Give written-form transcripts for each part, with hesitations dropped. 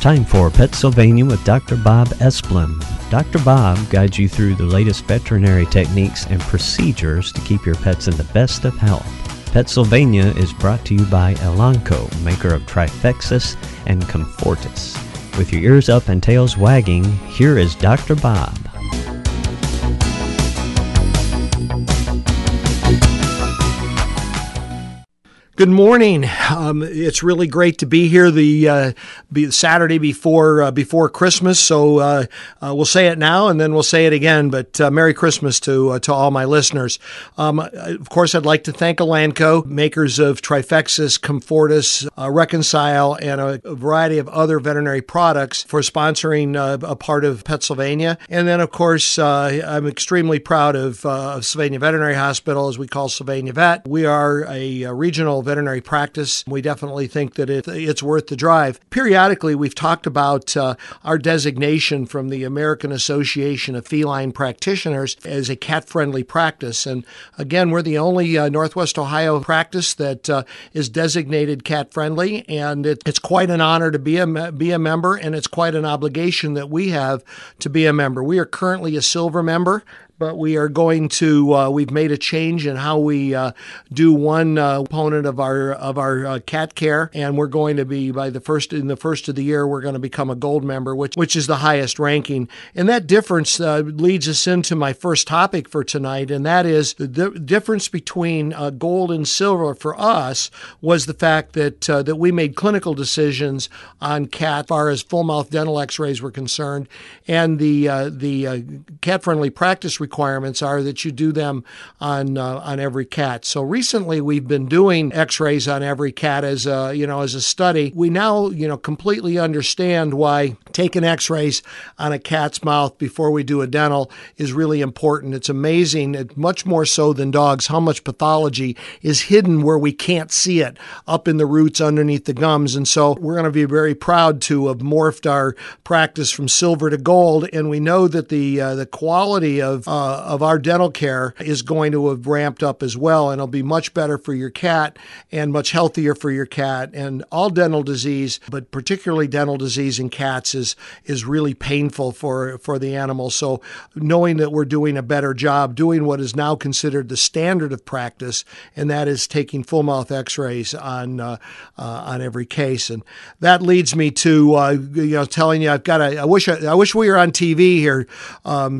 time for PetSylvania with Dr. Bob Esplin. Dr. Bob guides you through the latest veterinary techniques and procedures to keep your pets in the best of health. PetSylvania is brought to you by Elanco, maker of Trifexis and Comfortis. With your ears up and tails wagging, here is Dr. Bob. Good morning. It's really great to be here the Saturday before Christmas. So we'll say it now and then we'll say it again. But Merry Christmas to all my listeners. Of course, I'd like to thank Elanco, makers of Trifexis, Comfortis, Reconcile, and a variety of other veterinary products, for sponsoring a part of PetSylvania. And then, of course, I'm extremely proud of Sylvania Veterinary Hospital, as we call Sylvania Vet. We are a regional veterinary practice. We definitely think that it's worth the drive. Periodically, we've talked about our designation from the American Association of Feline Practitioners as a cat-friendly practice. And again, we're the only Northwest Ohio practice that is designated cat-friendly, and it's quite an honor to be a member, and it's quite an obligation that we have to be a member. We are currently a silver member, but we are going to, we've made a change in how we do one component of our cat care, and we're going to be, in the first of the year, we're going to become a gold member, which is the highest ranking. And that difference leads us into my first topic for tonight, and that is the difference between gold and silver for us was the fact that we made clinical decisions on cat as far as full mouth dental x-rays were concerned, and the cat-friendly practice requirements are that you do them on every cat. So recently we've been doing x-rays on every cat as a study. We now completely understand why taking x-rays on a cat's mouth before we do a dental is really important. It's amazing, much more so than dogs, how much pathology is hidden where we can't see it, up in the roots underneath the gums. And so we're going to be very proud to have morphed our practice from silver to gold, and we know that the quality of our dental care is going to have ramped up as well, and it'll be much better for your cat and much healthier for your cat. And all dental disease, but particularly dental disease in cats, is really painful for the animal. So knowing that we're doing a better job, doing what is now considered the standard of practice, and that is taking full mouth x-rays on every case. And that leads me to telling you I wish we were on TV here,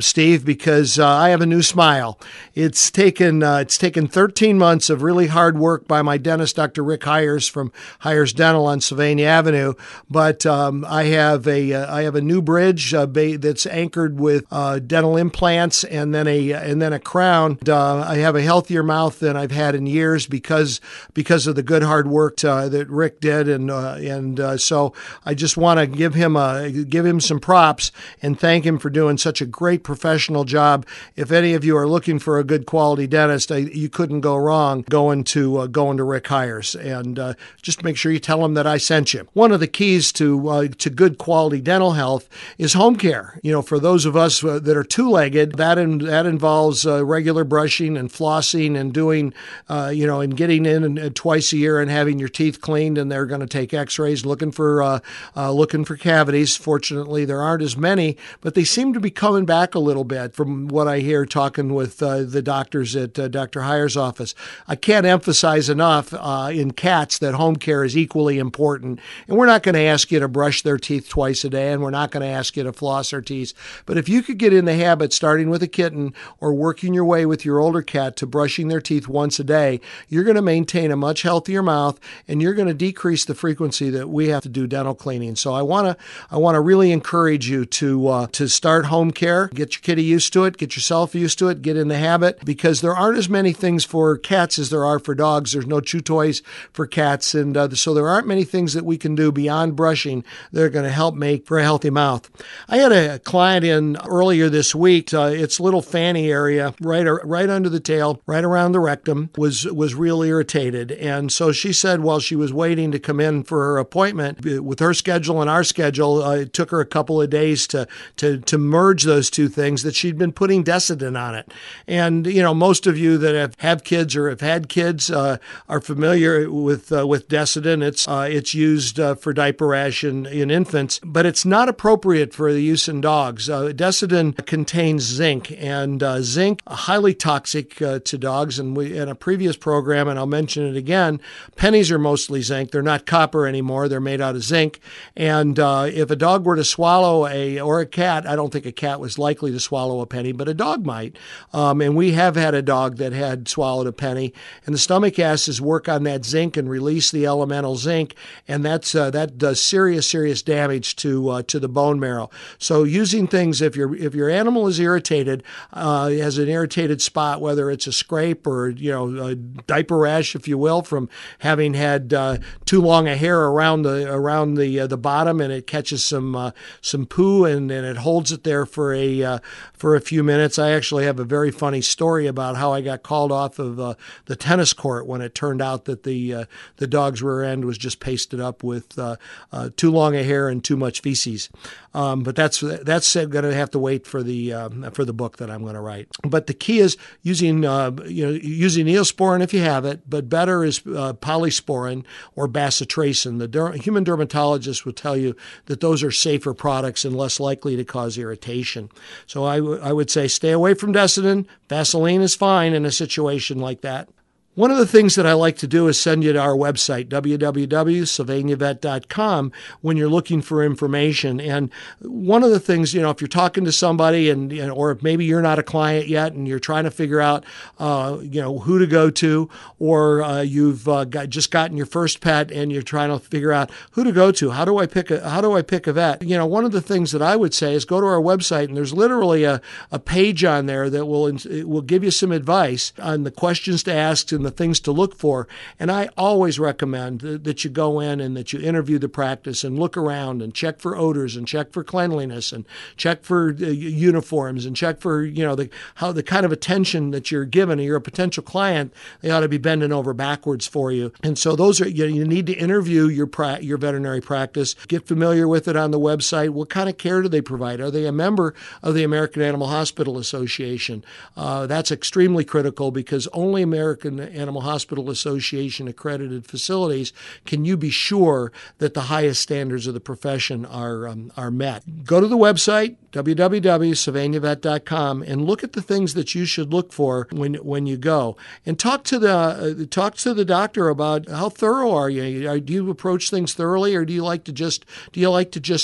Steve, because I have a new smile. It's taken 13 months of really hard work by my dentist, Dr. Rick Hires from Hires Dental on Sylvania Avenue. But I have a new bridge that's anchored with dental implants and then a crown. I have a healthier mouth than I've had in years because of the good hard work that Rick did, and so I just want to give him some props and thank him for doing such a great professional job. If any of you are looking for a good quality dentist, you couldn't go wrong going to Rick Hires, and just make sure you tell him that I sent you. One of the keys to good quality dental health is home care. For those of us that are two-legged, that involves regular brushing and flossing and doing, and getting in twice a year and having your teeth cleaned, and they're going to take x-rays looking for cavities. Fortunately, there aren't as many, but they seem to be coming back a little bit from what I hear talking with the doctors at Dr. Hires' office. I can't emphasize enough in cats that home care is equally important. And we're not going to ask you to brush their teeth twice a day, and we're not going to ask you to floss their teeth. But if you could get in the habit, starting with a kitten or working your way with your older cat to brushing their teeth once a day, you're going to maintain a much healthier mouth, and you're going to decrease the frequency that we have to do dental cleaning. So I want to really encourage you to start home care. Get your kitty used to it. Get yourself used to it. Get in the habit, because there aren't as many things for cats as there are for dogs. There's no chew toys for cats, and so there aren't many things that we can do beyond brushing that are going to help make for a healthy mouth. I had a client in earlier this week. Its little fanny area, right under the tail, right around the rectum, was real irritated, and so she said while she was waiting to come in for her appointment, with her schedule and our schedule, it took her a couple of days to merge those two things, that she'd been putting using Desitin on it. And, most of you that have kids or have had kids are familiar with Desitin. It's used for diaper rash in infants, but it's not appropriate for the use in dogs. Desitin contains zinc, and zinc highly toxic to dogs. And we in a previous program, and I'll mention it again, pennies are mostly zinc. They're not copper anymore. They're made out of zinc. And if a dog were to swallow or a cat, I don't think a cat was likely to swallow a penny, but a dog might. And we have had a dog that had swallowed a penny. And the stomach acids work on that zinc and release the elemental zinc, and that does serious damage to the bone marrow. So using things, if your animal is irritated, has an irritated spot, whether it's a scrape or a diaper rash, if you will, from having had too long a hair around the bottom, and it catches some poo and it holds it there for a few minutes. I actually have a very funny story about how I got called off of the tennis court when it turned out that the dog's rear end was just pasted up with too long a hair and too much feces. But that's going to have to wait for the book that I'm going to write. But the key is using Neosporin if you have it, but better is polysporin or bacitracin. The human dermatologist will tell you that those are safer products and less likely to cause irritation. So I would say stay away from Desitin. Vaseline is fine in a situation like that. One of the things that I like to do is send you to our website, www.sylvaniavet.com, when you're looking for information. And one of the things, if you're talking to somebody or if maybe you're not a client yet and you're trying to figure out, who to go to, or you've just gotten your first pet and you're trying to figure out who to go to, how do I pick a vet? One of the things that I would say is go to our website, and there's literally a page on there that will give you some advice on the questions to ask and the things to look for. And I always recommend that you go in and that you interview the practice and look around and check for odors and check for cleanliness and check for uniforms and check for, how the kind of attention that you're given. You're a potential client, they ought to be bending over backwards for you. And so those are, you need to interview your veterinary practice, get familiar with it on the website. What kind of care do they provide? Are they a member of the American Animal Hospital Association? That's extremely critical, because only American Animal Hospital Association accredited facilities can you be sure that the highest standards of the profession are met. Go to the website, www.sylvaniavet.com, and look at the things that you should look for when you go. And talk to the doctor about how thorough are you. Do you approach things thoroughly, or do you like to just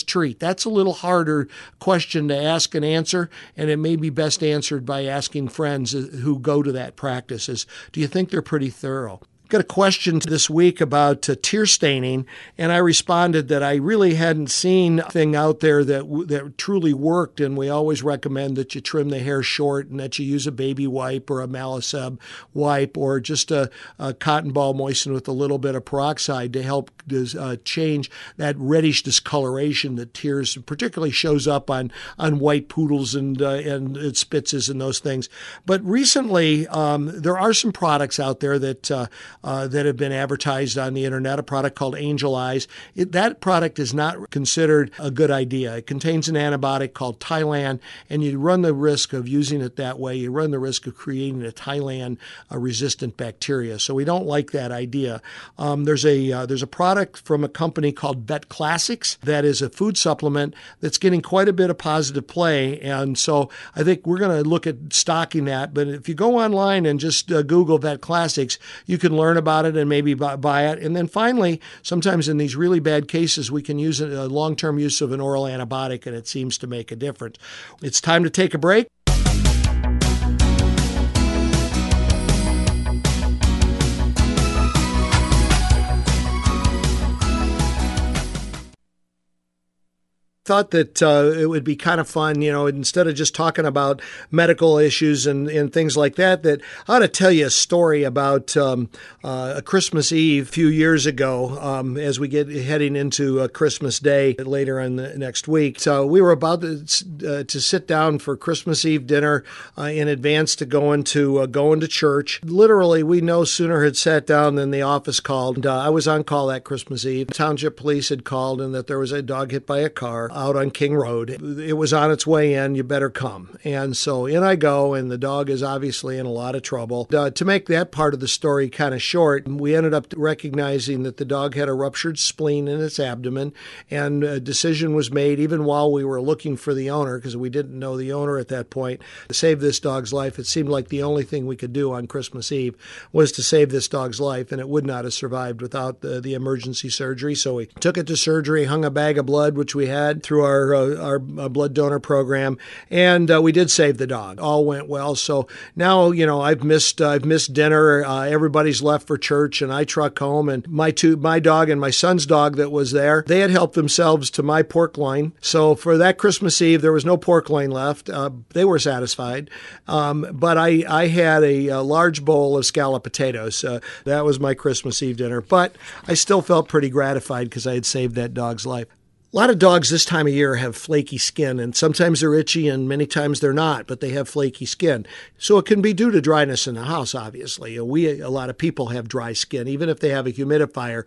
treat? That's a little harder question to ask and answer, and it may be best answered by asking friends who go to that practice. Do you think they're pretty thorough? Got a question this week about tear staining, and I responded that I really hadn't seen anything out there that truly worked, and we always recommend that you trim the hair short and that you use a baby wipe or a Malaseb wipe or just a cotton ball moistened with a little bit of peroxide to help change that reddish discoloration that tears particularly shows up on white poodles and Spitzes and those things. But recently, there are some products out there that have been advertised on the internet, a product called Angel Eyes. That product is not considered a good idea. It contains an antibiotic called Tylan, and you run the risk of using it that way. You run the risk of creating a Tylan-resistant bacteria. So we don't like that idea. There's a product from a company called Vet Classics that is a food supplement that's getting quite a bit of positive play, and so I think we're going to look at stocking that. But if you go online and just Google Vet Classics, you can learn about it and maybe buy it. And then finally, sometimes in these really bad cases, we can use a long-term use of an oral antibiotic, and it seems to make a difference. It's time to take a break. Thought that it would be kind of fun, instead of just talking about medical issues and things like that I ought to tell you a story about a Christmas Eve a few years ago as we get heading into Christmas Day later in the next week. So we were about to sit down for Christmas Eve dinner in advance to going to church. Literally, we no sooner had sat down than the office called. I was on call that Christmas Eve. Township police had called and that there was a dog hit by a car. out on King Road. It was on its way in. You better come. And so in I go, and the dog is obviously in a lot of trouble. To make that part of the story kind of short, we ended up recognizing that the dog had a ruptured spleen in its abdomen, and a decision was made even while we were looking for the owner, because we didn't know the owner at that point, to save this dog's life. It seemed like the only thing we could do on Christmas Eve was to save this dog's life, and it would not have survived without the emergency surgery. So we took it to surgery, hung a bag of blood, which we had through our blood donor program, and we did save the dog. All went well. So now, I've missed dinner. Everybody's left for church, and I truck home, and my dog and my son's dog that was there, they had helped themselves to my pork loin. So for that Christmas Eve, there was no pork loin left. They were satisfied. But I had a large bowl of scalloped potatoes. That was my Christmas Eve dinner. But I still felt pretty gratified because I had saved that dog's life. A lot of dogs this time of year have flaky skin, and sometimes they're itchy and many times they're not, but they have flaky skin. So it can be due to dryness in the house, obviously. A lot of people have dry skin. Even if they have a humidifier,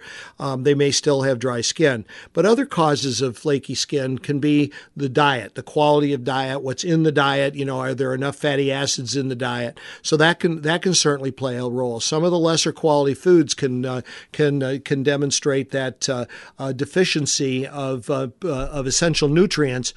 they may still have dry skin. But other causes of flaky skin can be the diet, the quality of diet, what's in the diet, are there enough fatty acids in the diet? So that can certainly play a role. Some of the lesser quality foods can demonstrate that deficiency of essential nutrients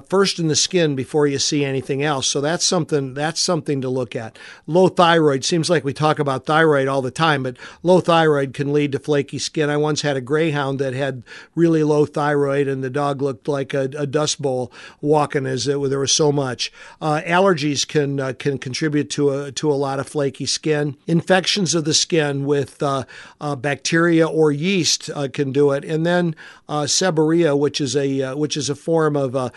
first in the skin before you see anything else. So that's something to look at. Low thyroid, seems like we talk about thyroid all the time, but low thyroid can lead to flaky skin. I once had a greyhound that had really low thyroid, and the dog looked like a dust bowl walking there was so much. Allergies can contribute to a lot of flaky skin. Infections of the skin with bacteria or yeast can do it, and then seborrhea, which is a form of an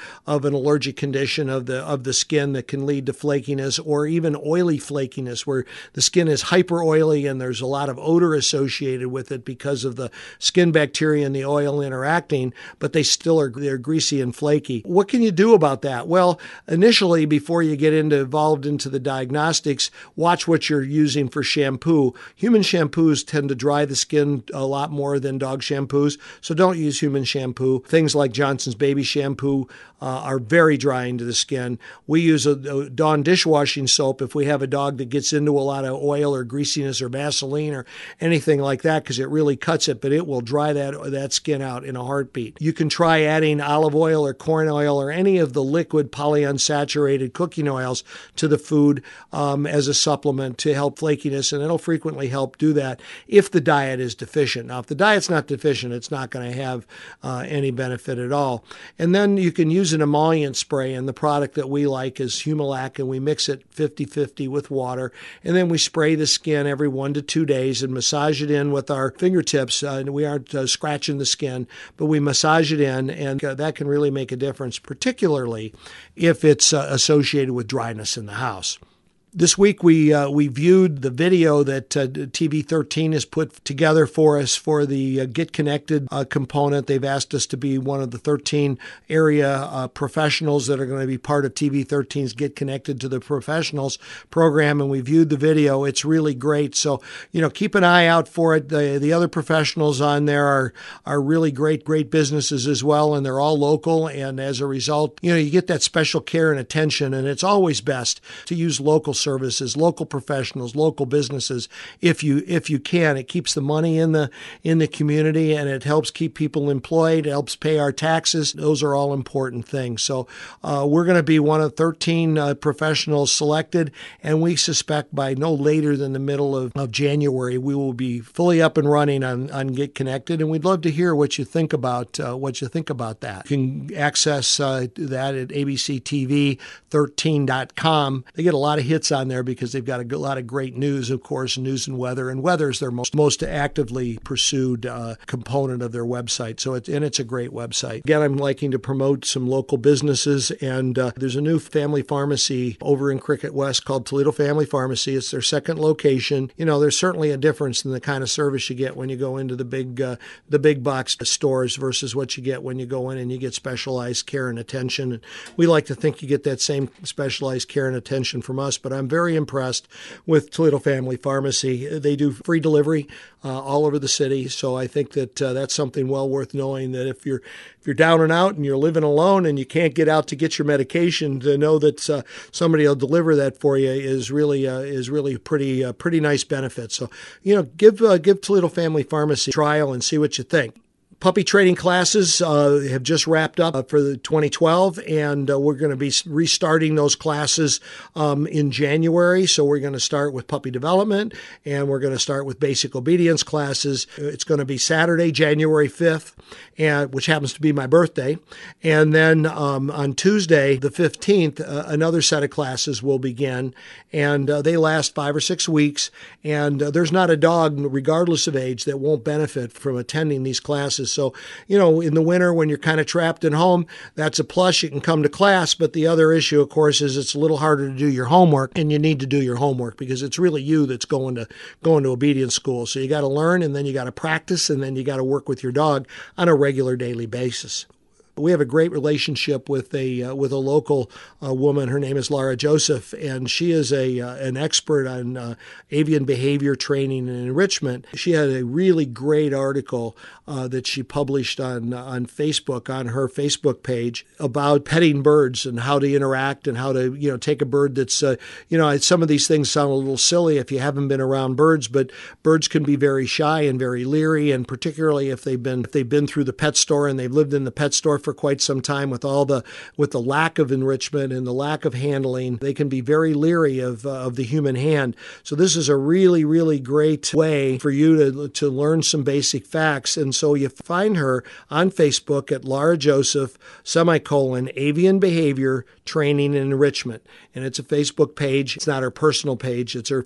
allergic condition of the skin that can lead to flakiness or even oily flakiness, where the skin is hyper oily and there's a lot of odor associated with it because of the skin bacteria and the oil interacting, but they're greasy and flaky. What can you do about that? Well, initially, before you get involved into the diagnostics, watch what you're using for shampoo. Human shampoos tend to dry the skin a lot more than dog shampoos, so don't use human shampoo. Things like Johnson's baby shampoo are very drying to the skin. We use a Dawn dishwashing soap if we have a dog that gets into a lot of oil or greasiness or Vaseline or anything like that, because it really cuts it, but it will dry that skin out in a heartbeat. You can try adding olive oil or corn oil or any of the liquid polyunsaturated cooking oils to the food as a supplement to help flakiness, and it'll frequently help do that if the diet is deficient. Now, if the diet's not deficient, it's not going to have any benefit at all. And then you can use an emollient spray, and the product that we like is Humilac, and we mix it 50-50 with water, and then we spray the skin every 1 to 2 days and massage it in with our fingertips. We aren't scratching the skin, but we massage it in, and that can really make a difference, particularly if it's associated with dryness in the house. This week we viewed the video that TV13 has put together for us for the Get Connected component. They've asked us to be one of the 13 area professionals that are going to be part of TV13's Get Connected to the Professionals program, and we viewed the video. It's really great. So, keep an eye out for it. The other professionals on there are really great businesses as well, and they're all local, and as a result, you get that special care and attention, and it's always best to use local services, local professionals, local businesses. If you can, it keeps the money in the community, and it helps keep people employed. It helps pay our taxes. Those are all important things. So we're going to be one of 13 professionals selected, and we suspect by no later than the middle of January we will be fully up and running on Get Connected. And we'd love to hear what you think about that. You can access that at abctv13.com. They get a lot of hits on there because they've got a lot of great news, of course, news and weather. And weather is their most actively pursued component of their website. So it's a great website. Again, I'm liking to promote some local businesses, and there's a new family pharmacy over in Cricket West called Toledo Family Pharmacy. It's their second location. There's certainly a difference in the kind of service you get when you go into the big box stores versus what you get when you go in and you get specialized care and attention. And we like to think you get that same specialized care and attention from us, but I'm very impressed with Toledo Family Pharmacy. They do free delivery all over the city, so I think that that's something well worth knowing, that if you're down and out and you're living alone and you can't get out to get your medication, to know that somebody will deliver that for you is really pretty nice benefit. So, give Toledo Family Pharmacy a trial and see what you think. Puppy training classes have just wrapped up for the 2012, and we're going to be restarting those classes in January. So we're going to start with puppy development, and we're going to start with basic obedience classes. It's going to be Saturday, January 5th, which happens to be my birthday. And then on Tuesday, the 15th, another set of classes will begin, and they last 5 or 6 weeks. And there's not a dog, regardless of age, that won't benefit from attending these classes. So, in the winter when you're kind of trapped at home, that's a plus. You can come to class, but the other issue, of course, is it's a little harder to do your homework, and you need to do your homework because it's really you that's going to obedience school. So you got to learn, and then you got to practice, and then you got to work with your dog on a regular daily basis. We have a great relationship with a local woman. Her name is Laura Joseph, and she is an expert on avian behavior training and enrichment. She had a really great article that she published on Facebook, on her Facebook page, about petting birds and how to interact and how to take a bird that's some of these things sound a little silly if you haven't been around birds, but birds can be very shy and very leery, and particularly if they've been through the pet store and they've lived in the pet store for quite some time with the lack of enrichment and the lack of handling, they can be very leery of the human hand. So this is a really, really great way for you to learn some basic facts. And so you find her on Facebook at Laura Joseph, avian behavior training and enrichment. And it's a Facebook page. It's not her personal page. It's her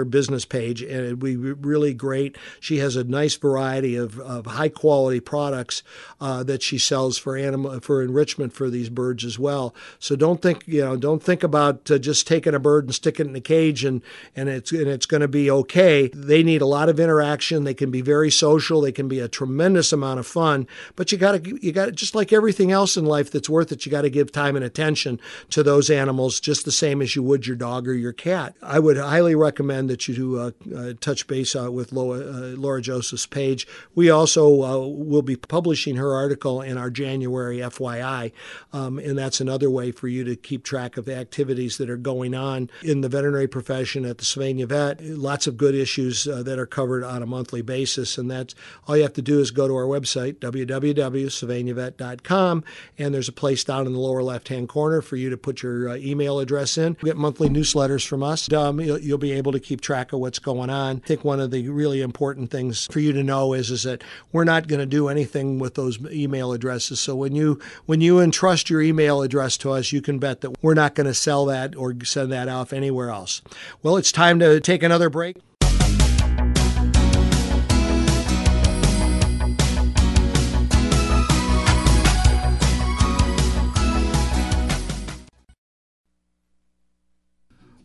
business page. And it'd be really great. She has a nice variety of high quality products that she sells for enrichment for these birds as well. So don't think about just taking a bird and sticking it in a cage and it's going to be okay. They need a lot of interaction. They can be very social. They can be a tremendous amount of fun. But you got to just like everything else in life that's worth it, you got to give time and attention to those animals just the same as you would your dog or your cat. I would highly recommend that you touch base with Laura Joseph's page. We also will be publishing her article in our January FYI, and that's another way for you to keep track of the activities that are going on in the veterinary profession at the Sylvania Vet. Lots of good issues that are covered on a monthly basis, and that's all you have to do is go to our website, www.sylvaniavet.com, and there's a place down in the lower left-hand corner for you to put your email address in. You get monthly newsletters from us. You'll be able to keep track of what's going on. I think one of the really important things for you to know is that we're not going to do anything with those email addresses. So when you entrust your email address to us, you can bet that we're not going to sell that or send that off anywhere else. Well, it's time to take another break.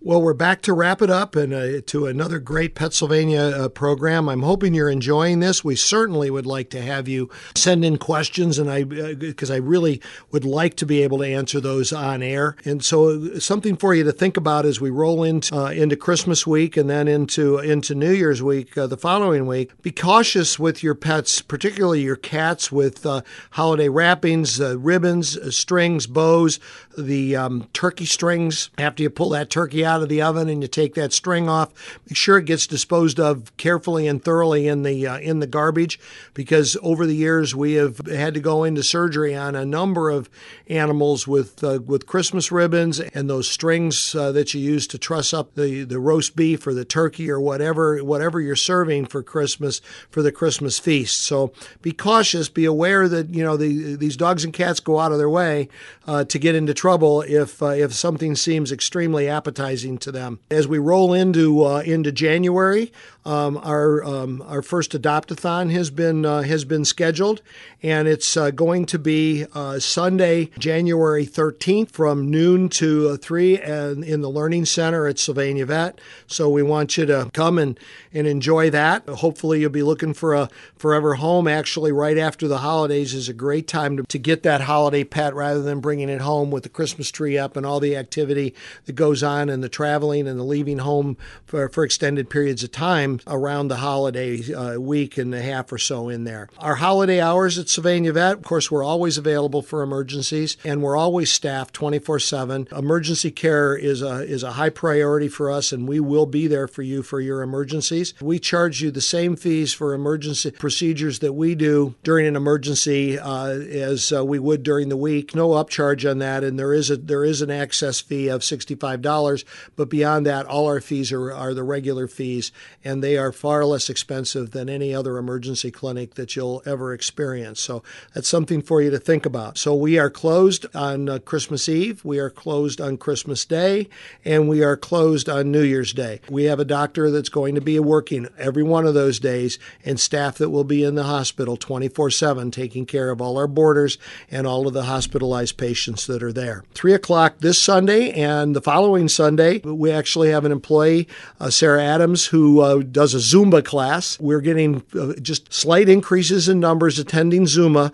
Well, we're back to wrap it up and to another great PetSylvania program. I'm hoping you're enjoying this. We certainly would like to have you send in questions, and because I really would like to be able to answer those on air. And so something for you to think about as we roll into Christmas week and then into New Year's week the following week. Be cautious with your pets, particularly your cats, with holiday wrappings, ribbons, strings, bows, the turkey strings. After you pull that turkey out of the oven and you take that string off, make sure it gets disposed of carefully and thoroughly in the garbage, because over the years we have had to go into surgery on a number of animals with Christmas ribbons and those strings that you use to truss up the roast beef or the turkey or whatever you're serving for Christmas, for the Christmas feast. So be cautious, be aware that these dogs and cats go out of their way to get into trouble if something seems extremely appetizing to them. As we roll into January, our first adopt-a-thon has been scheduled, and it's going to be Sunday, January 13th, from noon to 3 in the Learning Center at Sylvania Vet. So we want you to come and enjoy that. Hopefully you'll be looking for a forever home. Actually, right after the holidays is a great time to get that holiday pet rather than bringing it home with the Christmas tree up and all the activity that goes on in the traveling and the leaving home for extended periods of time around the holiday week and a half or so in there. Our holiday hours at Sylvania Vet, of course, we're always available for emergencies, and we're always staffed 24/7. Emergency care is a high priority for us, and we will be there for you for your emergencies. We charge you the same fees for emergency procedures that we do during an emergency as we would during the week. No upcharge on that, and there is an access fee of $65, but beyond that, all our fees are the regular fees, and they are far less expensive than any other emergency clinic that you'll ever experience. So that's something for you to think about. So we are closed on Christmas Eve, we are closed on Christmas Day, and we are closed on New Year's Day. We have a doctor that's going to be working every one of those days, and staff that will be in the hospital 24/7 taking care of all our boarders and all of the hospitalized patients that are there. 3 o'clock this Sunday and the following Sunday, we actually have an employee, Sarah Adams, who does a Zumba class. We're getting just slight increases in numbers attending Zumba,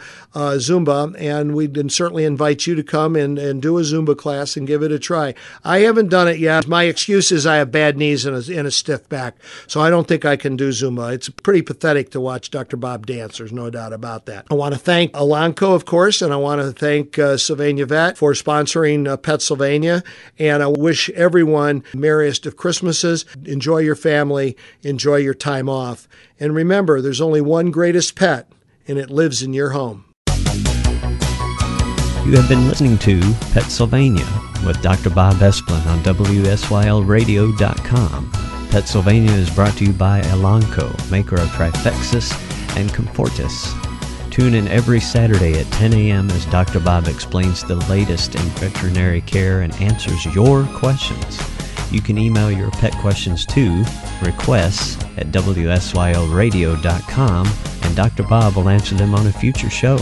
and we'd certainly invite you to come and do a Zumba class and give it a try. I haven't done it yet. My excuse is I have bad knees and a stiff back, so I don't think I can do Zumba. It's pretty pathetic to watch Dr. Bob dance. There's no doubt about that. I want to thank Elanco, of course, and I want to thank Sylvania Vet for sponsoring PetSylvania, and I wish everyone merriest of Christmases. Enjoy your family, enjoy your time off, and remember, there's only one greatest pet, and it lives in your home. You have been listening to PetSylvania with Dr. Bob Esplin on WSYLradio.com. PetSylvania is brought to you by Elanco, maker of Trifexis and Comfortis. Tune in every Saturday at 10 a.m. as Dr. Bob explains the latest in veterinary care and answers your questions. You can email your pet questions to requests@WSYLradio.com, and Dr. Bob will answer them on a future show.